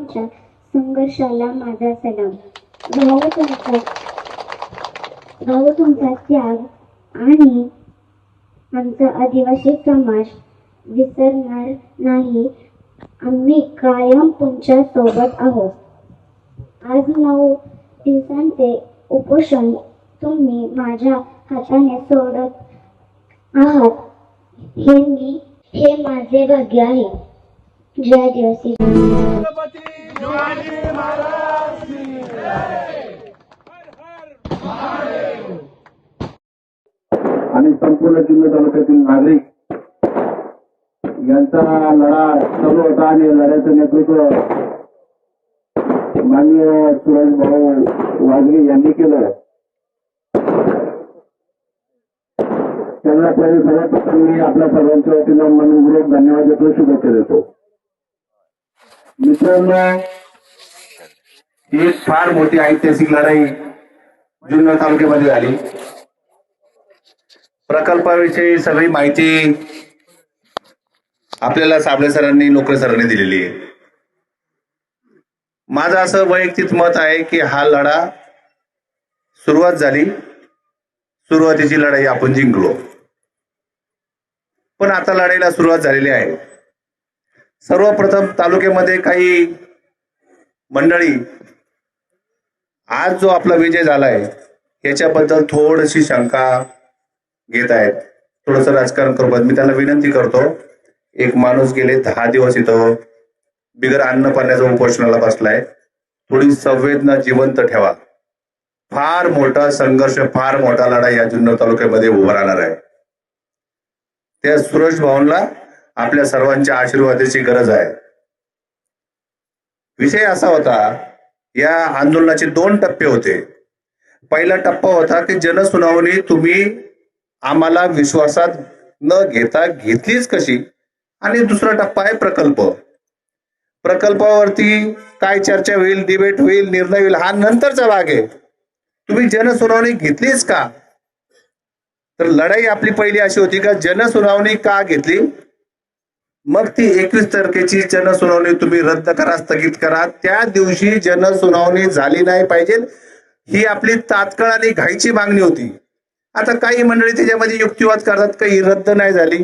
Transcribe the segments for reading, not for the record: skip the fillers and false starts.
तुमच्या संघर्षाला माझा सलाम. भाऊ तुमचा त्याग आणि आमचा आदिवासी समाज विसरणार नाही. आम्ही कायम तुमच्या सोबत आहोत. आज 9 दिवसांचे उपोषण तुम्ही माझ्या हाताने सोडत आहात. हे माझे भाग्य आहे. जय आदिवासी. आणि संपूर्ण जिल्हा तालुक्यातील नागरिक यांचा लढा चालू होता आणि लढ्याचं नेतृत्व माननीय सुरेश भाऊ वाजगे यांनी केलं. त्यांना पहिले सर्वप्रथम मी आपल्या सर्वांच्या वतीनं मनपूर्वक धन्यवाद देतो, शुभेच्छा देतो. मित्रांनो, ही फार मोठी ऐतिहासिक लढाई जुन्नर तालुक्यामध्ये झाली. प्रकल्पाविषयी सगळी माहिती आपल्याला साबळे सरांनी, नोकरे सरांनी दिलेली आहे. माझं असं वैयक्तिक मत आहे की हा लढा सुरुवात झाली, सुरुवातीची लढाई आपण जिंकलो, पण आता लढाईला सुरुवात झालेली आहे. सर्वप्रथम तालुक्यामध्ये काही मंडळी आज जो आपला विजय झालाय याच्याबद्दल थोडीशी शंका घेत आहेत, थोडस राजकारण करतात. मी त्यांना विनंती करतो, एक माणूस गेले 10 दिवस इथं बिगर अन्न पाण्याच्या उपोषणाला बसलाय. थोडी संवेदना जिवंत ठेवा. फार मोठा संघर्ष, फार मोठा लढा या जुन्नर तालुक्यामध्ये उभा राहणार आहे. त्या सुरेश भाऊंना आपल्या सर्वांच्या आशीर्वादाची गरज आहे. विषय असा होता, या आंदोलनाचे 2 टप्पे होते. पहिला टप्पा होता की जनसुनावणी तुम्ही आम्हाला विश्वासात न घेता घेतलीच कशी, आणि दुसरा टप्पा आहे प्रकल्प. प्रकल्पावरती काय चर्चा होईल, डिबेट होईल, निर्णय होईल, हा नंतरचा भाग आहे. तुम्ही जनसुनावणी घेतलीच का? तर लढाई आपली पहिली अशी होती का जनसुनावणी का घेतली, मग ती 21 तारखेची जनसुनावणी तुम्ही रद्द करा, स्थगित करा. त्या दिवशी जनसुनावणी झाली नाही पाहिजे, ही आपली तात्काळ आणि घाईची मागणी होती. आता काही मंडळी त्याच्यामध्ये युक्तिवाद करतात, काही रद्द नाही झाली,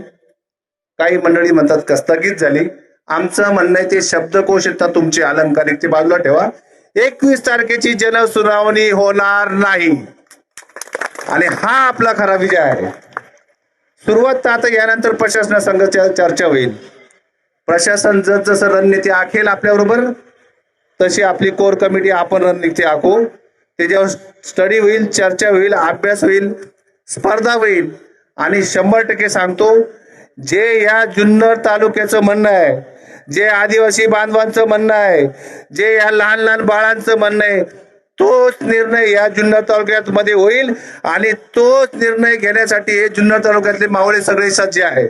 काही मंडळी म्हणतात का स्थगित झाली. आमचं म्हणणं आहे ते शब्दकोश येतात तुमचे अलंकारिक ते बाजूला ठेवा. 21 तारखेची जनसुनावणी होणार नाही, आणि हा आपला खरा विजय आहे. सुरुवात आता यानंतर प्रशासनासंग चर्चा होईल. प्रशासन जसं रणनीती आखेल आपल्याबरोबर, तशी आपली कोर कमिटी आपण रणनीती आखू. त्याच्यावर स्टडी होईल, चर्चा होईल, अभ्यास होईल, स्पर्धा होईल. आणि 100% सांगतो, जे या जुन्नर तालुक्याचं म्हणणं आहे, जे आदिवासी बांधवांचं म्हणणं आहे, जे या लहान लहान बाळांचं म्हणणं आहे, तोच निर्णय या जुन्नर तालुक्यात मध्ये होईल. आणि तोच निर्णय घेण्यासाठी हे जुन्नर तालुक्यातले मावळे सगळे सज्ज आहे.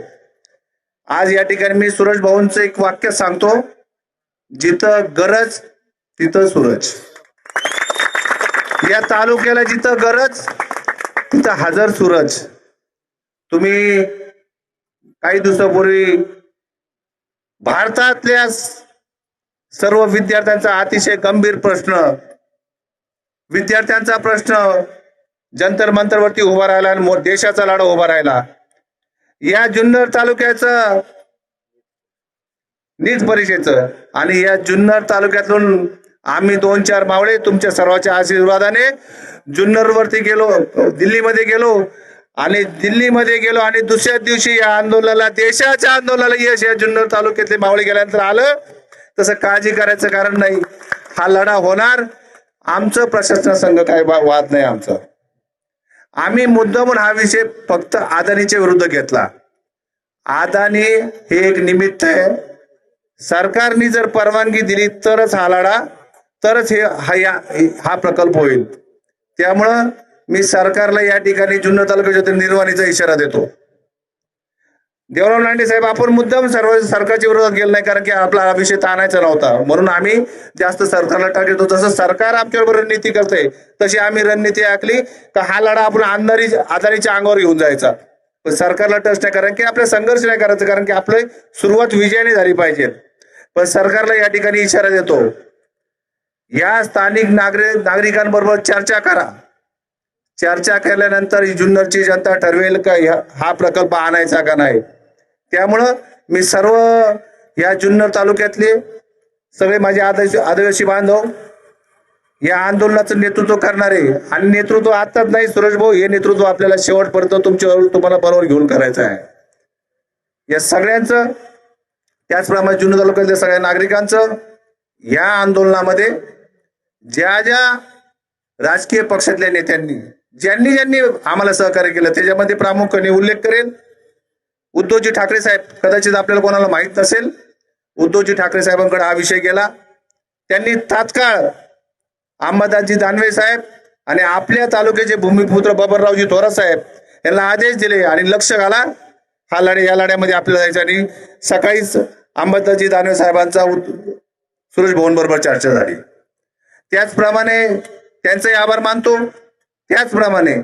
आज या ठिकाणी मी सुरेश भाऊंचं एक वाक्य सांगतो, जिथं गरज तिथं सूरज. या तालुक्याला जिथं गरज तिथं हजर सूरज. तुम्ही काही दिवसापूर्वी भारतातल्या सर्व विद्यार्थ्यांचा अतिशय गंभीर प्रश्न, विद्यार्थ्यांचा प्रश्न जंतर मंतरवरती उभा राहिला आणि देशाचा लढा उभा राहिला. या जुन्नर तालुक्याचं नीट परीक्षेचं, आणि या जुन्नर तालुक्यातून आम्ही 2-4 मावळे तुमच्या सर्वांच्या आशीर्वादाने जुन्नरवरती गेलो, दिल्लीमध्ये गेलो, आणि दुसऱ्या दिवशी या आंदोलनाला, देशाच्या आंदोलनाला यश या जुन्नर तालुक्यातले मावळे गेल्यानंतर आलं. तसं काळजी करायचं कारण नाही, हा लढा होणार. आमचं प्रशासनासंग काय वाद नाही आमचं. आम्ही मुद्दामून हा विषय फक्त अदानीच्या विरुद्ध घेतला. अदानी हे एक निमित्त आहे. सरकारने जर परवानगी दिली तरच हा लढा, तरच हा प्रकल्प होईल. त्यामुळं मी सरकारला या ठिकाणी जुन्नर तालुक्याच्या निर्वाणीचा इशारा देतो. देवराव लांडे साहेब, आपण मुद्दाम सरकारच्या विरोधात गेलो नाही, कारण की आपला हा विषय ताणायचा नव्हता, म्हणून आम्ही जास्त सरकारला टार्गेट होतो. जसं सरकार आमच्याबरोबर रणनीती करते तशी आम्ही रणनीती आखली का हा लढा आपण आदानीच्या अंगावर घेऊन जायचा. पण सरकारला टच नाही, कारण की आपला संघर्ष नाही करायचा, कारण की आपली सुरुवात विजयाने झाली पाहिजे. पण सरकारला या ठिकाणी इशारा देतो, या स्थानिक नागरिकांबरोबर चर्चा करा. चर्चा केल्यानंतर ही जुन्नरची जनता ठरवेल का हा प्रकल्प आणायचा का नाही. त्यामुळं मी सर्व या जुन्नर तालुक्यातले सगळे माझे आदिवासी बांधव या आंदोलनाचं नेतृत्व करणारे, आणि नेतृत्व आताच नाही सुरेश भाऊ, हे नेतृत्व आपल्याला शेवटपर्यंत तुम्हाला बरोबर घेऊन करायचं आहे. या सगळ्यांचं, त्याचप्रमाणे जुन्नर तालुक्यातल्या सगळ्या नागरिकांचं या आंदोलनामध्ये ज्या ज्या राजकीय पक्षातल्या नेत्यांनी ज्यांनी ज्यांनी आम्हाला सहकार्य केलं त्याच्यामध्ये प्रामुख्याने उल्लेख करेल उद्धवजी ठाकरे साहेब. कदाचित आपल्याला कोणाला माहित नसेल, उद्धवजी ठाकरे साहेबांकडे हा विषय गेला. त्यांनी तात्काळ अंबादासजी दानवे साहेब आणि आपल्या तालुक्याचे भूमिपुत्र बबनरावजी थोरात साहेब यांना आदेश दिले आणि लक्ष घाला, या लढ्यामध्ये आपल्याला जायचं. आणि सकाळीच अंबादासजी दानवे साहेबांचा सुरेश भाऊंबरोबर चर्चा झाली. त्याचप्रमाणे त्यांचे आभार मानतो. त्याचप्रमाणे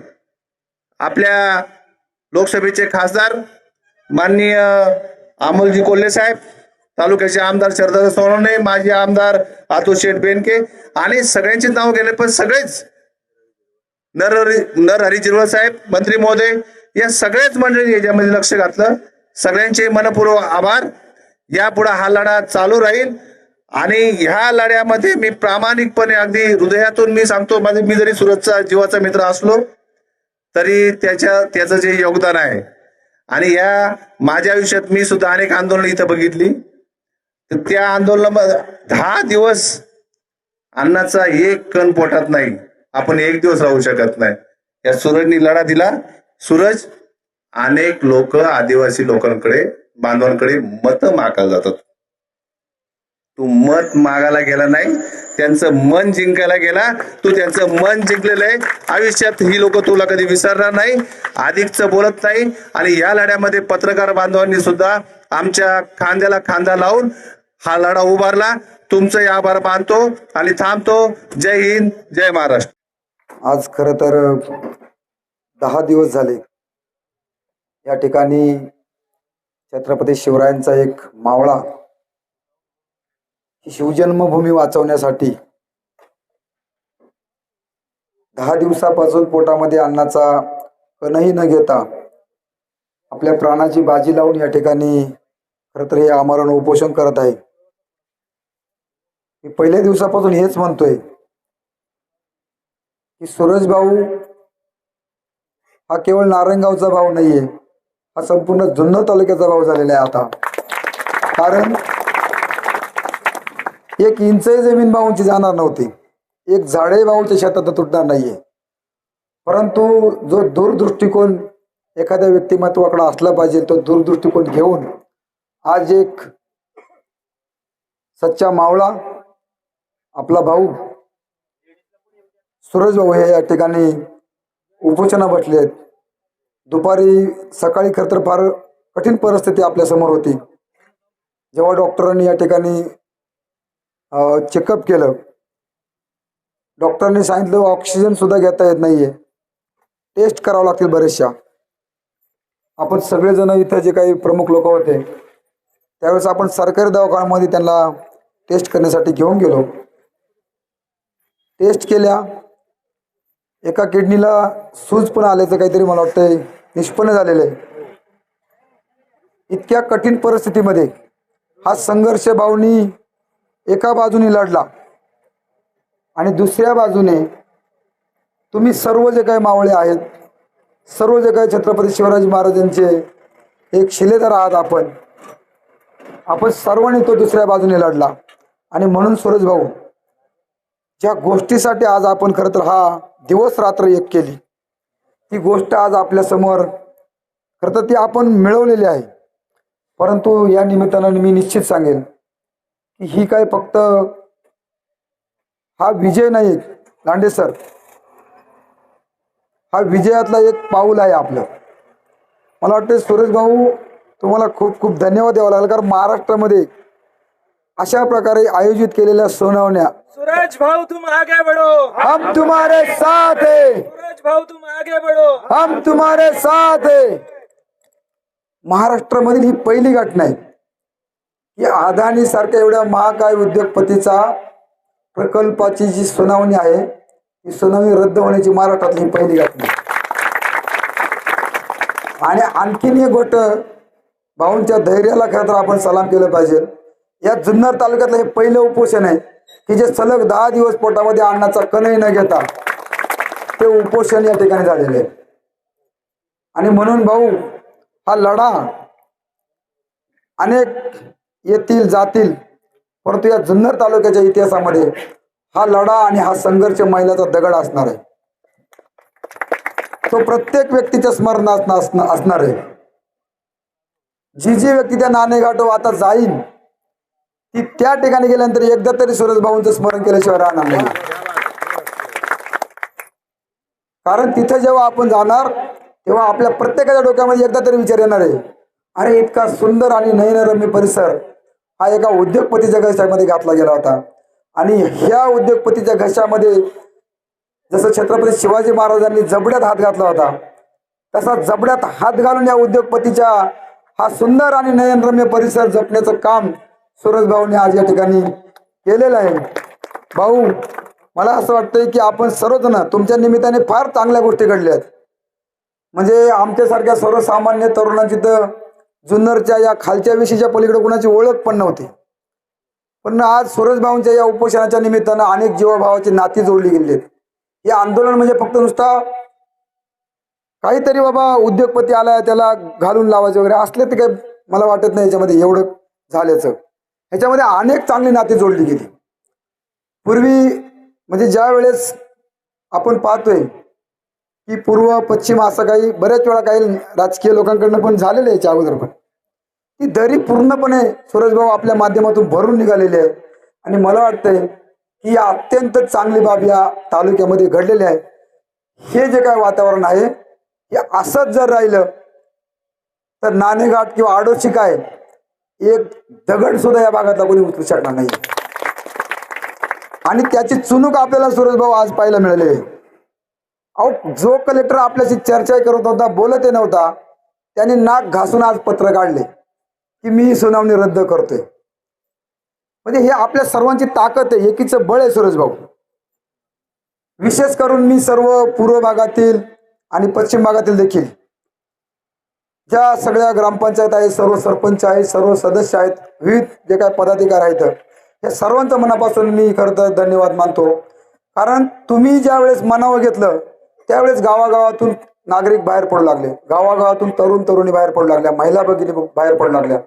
आपल्या लोकसभेचे खासदार माननीय अमोलजी कोल्हे साहेब, तालुक्याचे आमदार शरद सोनवणे, माजी आमदार अतुल शेठ बेनके, आणि सगळ्यांचे नाव गेले पण सगळेच नरहरी जिरवळ साहेब, मंत्री महोदय, या सगळ्याच मंडळी याच्यामध्ये लक्ष घातलं. सगळ्यांचे मनपूर्वक आभार. यापुढे हा लढा चालू राहील आणि ह्या लढ्यामध्ये मी प्रामाणिकपणे अगदी हृदयातून मी सांगतो, मी जरी सुरतचा जीवाचा मित्र असलो तरी त्याचं जे योगदान आहे, आणि या माझ्या आयुष्यात मी सुद्धा अनेक आंदोलन इथं बघितली, तर त्या आंदोलनामध्ये 10 दिवस अन्नाचा एक कण पोटात नाही, आपण एक दिवस राहू शकत नाही. या सूरजनी लढा दिला. सूरज, अनेक लोक आदिवासी लोकांकडे बांधवांकडे मत मागायला जातात, तू मत मागायला गेला नाही, त्यांचं मन जिंकायला गेला. तू त्यांचं मन जिंकलेलं आहे. आयुष्यात ही लोक तुला कधी विसरणार नाही. अधिकचं बोलत नाही. आणि या लढ्यामध्ये पत्रकार बांधवांनी सुद्धा आमच्या खांद्याला खांदा लावून हा लढा उभारला. तुमचंही आभार मानतो आणि थांबतो. जय हिंद, जय महाराष्ट्र. आज खरं तर 10 दिवस झाले या ठिकाणी छत्रपती शिवरायांचा एक मावळा शिवजन्मभूमी वाचवण्यासाठी 10 दिवसापासून पोटामध्ये अन्नाचा कणही न घेता आपल्या प्राणाची बाजी लावून या ठिकाणी खरं तर हे आमरण उपोषण करत आहे. मी पहिल्या दिवसापासून हेच म्हणतोय की सूरज भाऊ हा केवळ नारायणगावचा भाऊ नाहीये, हा संपूर्ण जुन्नर तालुक्याचा भाऊ झालेला आहे आता. कारण 1 इंचही जमीन भाऊंची जाणार नव्हती, एक झाडे भाऊच्या शेतात तुटणार नाहीये. परंतु जो दूरदृष्टिकोन एखाद्या व्यक्तिमत्वाकडे असला पाहिजे, तो दूरदृष्टिकोन घेऊन आज एक सच्चा मावळा आपला भाऊ सूरज भाऊ हे या ठिकाणी उपोषणा बसले आहेत. दुपारी सकाळी खरं तर फार कठीण परिस्थिती आपल्या समोर होती. जेव्हा डॉक्टरांनी या ठिकाणी चेकअप केलं, डॉक्टरांनी सांगितलं ऑक्सिजन सुद्धा घेता येत नाहीये, टेस्ट करावं लागतील बरेचशा. आपण सगळेजण इथं जे काही प्रमुख लोक होते त्यावेळेस आपण सरकारी दवाखान्यामध्ये त्यांना टेस्ट करण्यासाठी घेऊन गेलो. टेस्ट केल्या, एका किडनीला सूज पण आल्याचं काहीतरी मला वाटतंय निष्पन्न झालेलं आहे. इतक्या कठीण परिस्थितीमध्ये हा संघर्ष भाऊनी एका बाजूने लढला आणि दुसऱ्या बाजूने तुम्ही सर्व जे काही मावळे आहेत, सर्व जे काही छत्रपती शिवाजी महाराजांचे एक शिलेदार आहात, आपण सर्वांनी तो दुसऱ्या बाजूने लढला. आणि म्हणून सूरज भाऊ, ज्या गोष्टीसाठी आज आपण खरं तर हा दिवस रात्र एक केली, ती गोष्ट आज आपल्या समोर खरं तर ती आपण मिळवलेली आहे. परंतु या निमित्तानं मी निश्चित सांगेन की ही काय फक्त हा विजय नाही लांडे सर, हा विजयातला एक पाऊल आहे आपलं. मला वाटतं सूरज भाऊ तुम्हाला खूप खूप धन्यवाद द्यावा लागेल, कारण महाराष्ट्रामध्ये अशा प्रकारे आयोजित केलेल्या सुनावण्या. सूरज भाऊ तुम आगे बढ़ो, हम तुम्हारे साथ है. सूरज भाऊ तुम आगे बढ़ो, हम तुम्हारे साथ है. महाराष्ट्रामधील ही पहिली घटना आहे की अदानी सारख्या एवढ्या महाकाय उद्योगपतीचा प्रकल्पाची जी सुनावणी आहे ती सुनावणी रद्द होण्याची महाराष्ट्रातली ही पहिली घटना. आणि आणखीन एक गोष्ट, भाऊंच्या धैर्याला खरं तर आपण सलाम केलं पाहिजे. या जुन्नर तालुक्यातलं हे पहिलं उपोषण आहे की जे सलग 10 दिवस पोटामध्ये अन्नाचा कणही न घेता ते उपोषण या ठिकाणी झालेले आहे. आणि म्हणून भाऊ, हा लढा अनेक येतील जातील, परंतु या जुन्नर तालुक्याच्या इतिहासामध्ये हा लढा आणि हा संघर्ष मैलाचा दगड असणार आहे. तो प्रत्येक व्यक्तीच्या स्मरणात असणार आहे. जी जी व्यक्ती त्या नाणेघाटावर आता जाईल ती त्या ठिकाणी गेल्यानंतर एकदा तरी सुरेश भाऊंचं स्मरण केल्याशिवाय राहणार नाही. कारण तिथे जेव्हा आपण जाणार तेव्हा आपल्या प्रत्येकाच्या डोक्यामध्ये एकदा तरी विचार येणार आहे, अरे इतका सुंदर आणि नयनरम्य परिसर हा एका उद्योगपतीच्या घशामध्ये घातला गेला होता. आणि ह्या उद्योगपतीच्या घशामध्ये जसं छत्रपती शिवाजी महाराजांनी जबड्यात हात घातला होता, तसा जबड्यात हात घालून या उद्योगपतीच्या हा सुंदर आणि नयनरम्य परिसर जपण्याचं काम सुरेश भाऊंनी आज या ठिकाणी केलेलं आहे. भाऊ, मला असं वाटतंय की आपण सर्वजण तुमच्या निमित्ताने फार चांगल्या गोष्टी घडल्या आहेत. म्हणजे आमच्यासारख्या सर्वसामान्य तरुणांची तर जुन्नरच्या या खालच्या विषयीच्या पलीकडे कुणाची ओळख पण नव्हती. पण आज सुरेश भाऊंच्या या उपोषणाच्या निमित्तानं अनेक जीवभावाची नाती जोडली गेली आहेत. हे आंदोलन म्हणजे फक्त नुसता काहीतरी बाबा उद्योगपती आलाय त्याला घालून लावायचे वगैरे असले ते काही मला वाटत नाही याच्यामध्ये एवढं झाल्याचं. ह्याच्यामध्ये अनेक चांगली नाती जोडली गेली. पूर्वी म्हणजे ज्या वेळेस आपण पाहतोय की पूर्व पश्चिम असं काही बऱ्याच वेळा काही राजकीय लोकांकडनं पण झालेलं आहे याच्या अगोदर, पण ती दरी पूर्णपणे सुरेश भाऊ आपल्या माध्यमातून भरून निघालेली आहे. आणि मला वाटतंय की या अत्यंत चांगली बाब या तालुक्यामध्ये घडलेली आहे. हे जे काय वातावरण आहे हे असंच जर राहिलं तर नाणेघाट किंवा आडोशी काय एक दगड सुद्धा या भागातला कोणी उचलू शकणार नाही. आणि त्याची चुणूक आपल्याला सुरेश भाऊ आज पाहायला मिळाले. अहो, जो कलेक्टर आपल्याशी चर्चा करत होता, बोलत नव्हता, त्याने नाक घासून आज पत्र काढले की मी सुनावणी रद्द करतोय. म्हणजे हे आपल्या सर्वांची ताकद आहे, एकीचं बळ आहे सुरेश भाऊ. विशेष करून मी सर्व पूर्व भागातील आणि पश्चिम भागातील देखील ज्या सगळ्या ग्रामपंचायत आहेत, सर्व सरपंच आहेत, सर्व सदस्य आहेत, विविध जे काय पदाधिकारी आहेत, या सर्वांचं मनापासून मी खरं तर धन्यवाद मानतो. कारण तुम्ही ज्या वेळेस मनावर घेतलं त्यावेळेस गावागावातून नागरिक बाहेर पडू लागले, गावागावातून तरुण तरुणी बाहेर पडू लागल्या, महिला भगिनी बाहेर पडू लागल्या.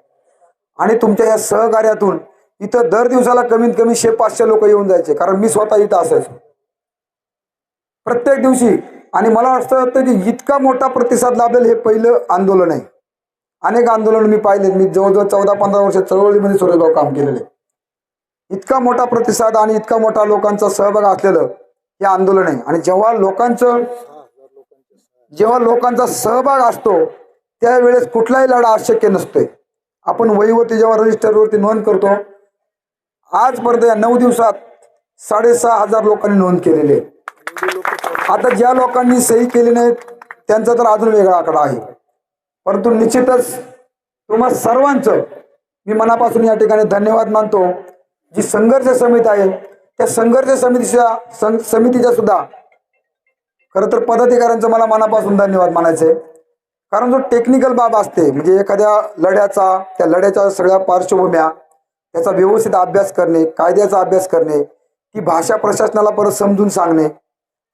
आणि तुमच्या या सहकार्यातून इथं दर दिवसाला कमीत कमी 100-500 लोक येऊन जायचे. कारण मी स्वतः इथं असायचो प्रत्येक दिवशी. आणि मला असं वाटतं की इतका मोठा प्रतिसाद लाभलेलं हे पहिलं आंदोलन आहे. अनेक आंदोलन मी पाहिलेत. मी जवळजवळ 14-15 वर्ष चळवळीमध्ये सुरेशभाऊ काम केलेले. इतका मोठा प्रतिसाद आणि इतका मोठा लोकांचा सहभाग असलेलं हे आंदोलन आहे. आणि जेव्हा लोकांचा सहभाग असतो त्यावेळेस कुठलाही लढा अशक्य नसतोय. आपण वहीवरती जेव्हा रजिस्टरवरती नोंद करतो, आजपर्यंत या 9 दिवसात 6,500 लोकांनी नोंद केलेली आहे. आता ज्या लोकांनी सही केली नाहीत त्यांचा तर अजून वेगळा आकडा आहे. परंतु निश्चितच तुम्हा सर्वांचं मी मनापासून या ठिकाणी धन्यवाद मानतो. जी संघर्ष समिती आहे त्या संघर्ष समितीच्या सुद्धा खरं तर पदाधिकाऱ्यांचं मला मनापासून धन्यवाद मानायचं आहे. कारण जो टेक्निकल बाब असते म्हणजे एखाद्या लढ्याचा, त्या लढ्याच्या सगळ्या पार्श्वभूम्या, त्याचा व्यवस्थित अभ्यास करणे, कायद्याचा अभ्यास करणे, ती भाषा प्रशासनाला परत समजून सांगणे,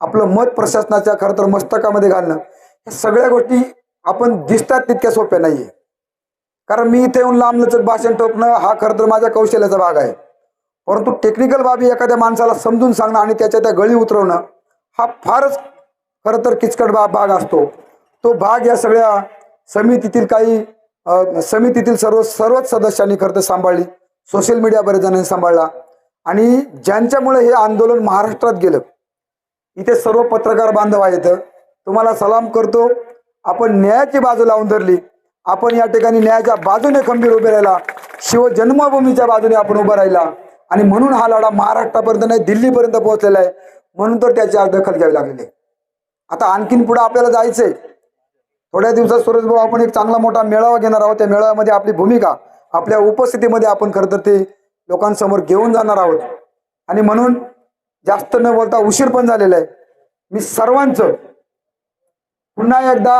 आपलं मत प्रशासनाच्या खरं तर मस्तकामध्ये घालणं, या सगळ्या गोष्टी आपण दिसतात तितक्या सोप्या नाहीये. कारण मी इथे येऊन लांबलचक भाषण ठोकणं हा खरं तर माझ्या कौशल्याचा भाग आहे. परंतु टेक्निकल बाबी एखाद्या माणसाला समजून सांगणं आणि त्याच्या त्या गळी उतरवणं हा फारच खरं तर किचकट भाग असतो. तो भाग या सगळ्या समितीतील सर्वच सदस्यांनी खरं तर सांभाळली. सोशल मीडिया बरेच जणांनी सांभाळला. आणि ज्यांच्यामुळे हे आंदोलन महाराष्ट्रात गेलं, इथे सर्व पत्रकार बांधव आहेत, तुम्हाला सलाम करतो. आपण न्यायाची बाजू लावून धरली. आपण या ठिकाणी न्यायाच्या बाजूने खंबीर उभे राहिला, शिवजन्मभूमीच्या बाजूने आपण उभा राहिला. आणि म्हणून हा लढा महाराष्ट्रापर्यंत नाही दिल्लीपर्यंत पोहोचलेला आहे. म्हणून तर त्याची आज दखल घ्यावी लागलेली आहे. आता आणखीन पुढे आपल्याला जायचंय. थोड्या दिवसात सुरेश भाऊ आपण एक चांगला मोठा मेळावा घेणार आहोत. त्या मेळाव्यामध्ये आपली भूमिका आपल्या उपस्थितीमध्ये आपण खरं तर ते लोकांसमोर घेऊन जाणार आहोत. आणि म्हणून जास्त न बोलता उशीर पण झालेला आहे. मी सर्वांचं पुन्हा एकदा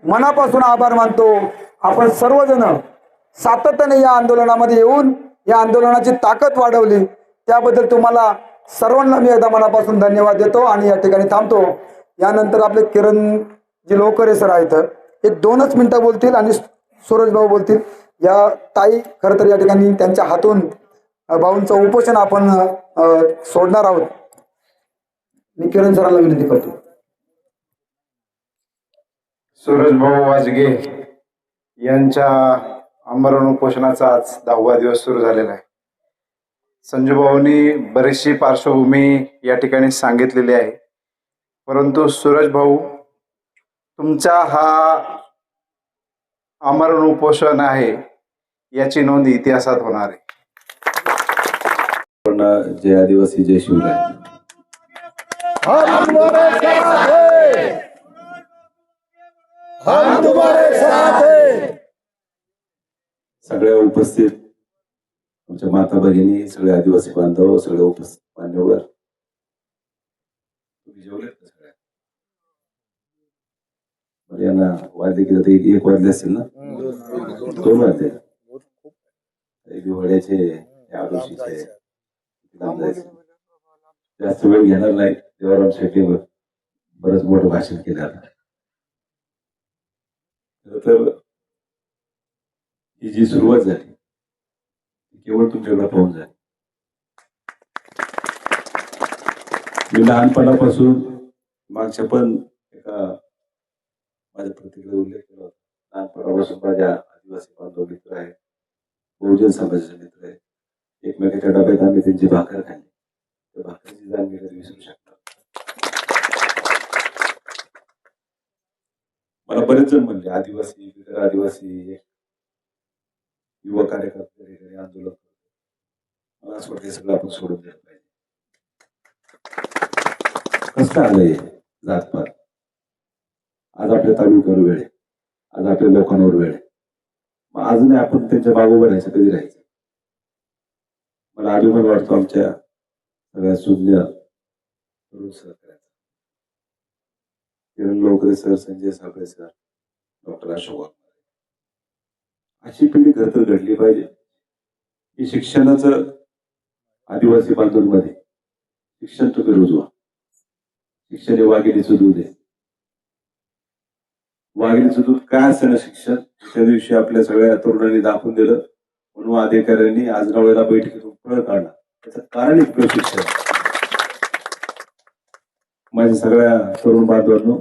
मनापासून आभार मानतो. आपण सर्वजण सातत्याने या आंदोलनामध्ये येऊन या आंदोलनाची ताकद वाढवली, त्याबद्दल तुम्हाला सर्वांना मी एकदा मनापासून धन्यवाद देतो आणि या ठिकाणी थांबतो. यानंतर आपले किरण जे लोकरे सर आहेत, एक 2च मिनिटं बोलतील आणि सूरज भाऊ बोलतील. या ताई खरं तर या ठिकाणी त्यांच्या हातून भाऊंचं उपोषण आपण सोडणार आहोत. मी किरण सरांना विनंती करतो. सूरज भाऊ वाजगे यांच्या आमरण उपोषणाचा आज 10वा दिवस सुरू झालेला आहे. संजू भाऊंनी बरीचशी पार्श्वभूमी या ठिकाणी सांगितलेली आहे, परंतु सूरज भाऊ तुमचा हा आमरण उपोषण आहे याची नोंद इतिहासात होणार आहे. जय आदिवासी जय शिवराय. सगळ्या उपस्थित आमच्या माता भगिनी, सगळे आदिवासी बांधव, सगळे उपस्थित मान्यवर, तुम्ही जेवलेत का सगळ्या? बरं, यांना वाजले की आता 1 वाजले असतील ना? 2 वाजले. दिवाळ्याचे या दिवशीचे जास्त वेळ घेणार नाही. देवाराम शेट्टीवर बरंच मोठं भाषण केलं आता. तर ही जी सुरुवात झाली ती केवळ तुमच्याकडे पाहून झाली. मी लहानपणापासून मागच्या पण एका माझ्या प्रतिक्रिया उल्लेख केला होता. लहानपणापासून माझ्या आदिवासी बांधव मित्र आहेत, बहुजन समाजाचे मित्र आहेत. एकमेकाच्या डब्यात आम्ही त्यांची भाकर खाल्ली. त्या भाकरीची जाण मी कधी विसरू शकतो. मला बरेच जण म्हणले आदिवासी बिगर आदिवासी युवा कार्यकर्ते आंदोलन करतो. मला असं वाटतं सगळं आपण सोडून द्यायला पाहिजे. कसं काय आलंय जातपात? आज आपल्या तालुक्यावर वेळ आहे, आज आपल्या लोकांवर वेळ आहे. मग अजूनही आपण त्यांच्या मागोबं राहायचं, कधी राहायचं? मला अभिमान वाटतो आमच्या सगळ्या सुज्ञ तरुण सहकार्याचा. Kiran Lokare sir, Sanjay Sable sir, doctor Ashok Waghmare, अशी पिढी खरं घडली पाहिजे की शिक्षणाचं आदिवासी बांधवांमध्ये शिक्षण तुम्ही रुजवा. शिक्षण हे वाघिणीचं दूध आहे. वाघिणीचं दूध काय असतं ना शिक्षण, त्या दिवशी आपल्या सगळ्या तरुणांनी दाखवून दिलं. म्हणून अधिकाऱ्यांनी आजनावळेला बैठकीतून फळ काढला. त्याचं कारण एक शिक्षण. माझ्या सगळ्या तरुण बांधवांनो,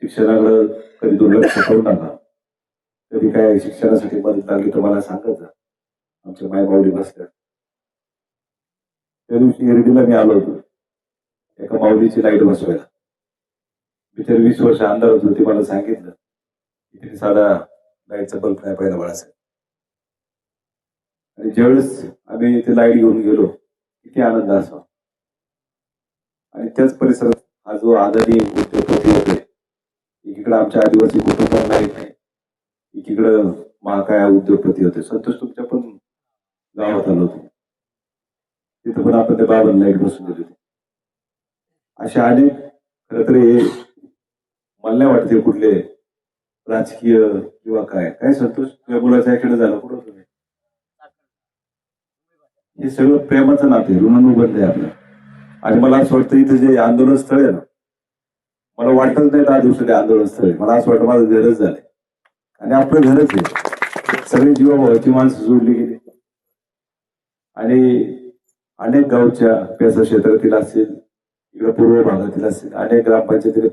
शिक्षणाकडे कधी दुर्लक्ष करू नका. कधी काय शिक्षणासाठी मदत लागली तर मला सांगायचं. आमच्या मायबावडी बसल्या. त्या दिवशी एरडीला मी आलो होतो एका माऊलीची लाईट बसवायला. बिचारी 20 वर्ष अंधारात होती. मला सांगितलं की साधा लाईटचा बल्ब नाही पाहिला बाळासाहेब. आणि ज्यावेळेस आम्ही ते लाईट घेऊन गेलो, किती आनंद असावा. आणि त्याच परिसरात हा जो आदरणीय उद्योगपती होते, एकीकडे आमच्या आदिवासी कुटुंबांना नाही, एकीकडे महाकाय उद्योगपती होते. संतोष तुमच्या पण गावात आलो होतो, तिथं पण आपण त्या बाबांना लाईट बसून दिली होती. अशा अनेक खरं तर हे मला नाही वाटते कुठले राजकीय किंवा काय काय. संतोष तुझ्या मुलाचा ऍक्सिडेंट झाला, कुठं तुम्ही? हे सगळं प्रेमाचं नाते, ऋणानुबंध आहे आपलं. आणि मला असं वाटतं इथं जे आंदोलन स्थळ आहे ना, मला वाटतच नाही 10 दिवसाचे आंदोलन स्थळ आहे. मला असं वाटतं माझं घरच झालंय आणि आपलं घरच आहे. सगळी जीवाभावाची माणसं जोडली गेली आणि अनेक गावच्या पेसा क्षेत्रातील असतील, इकडे पूर्व भागातील असतील, अनेक ग्रामपंचायतीतील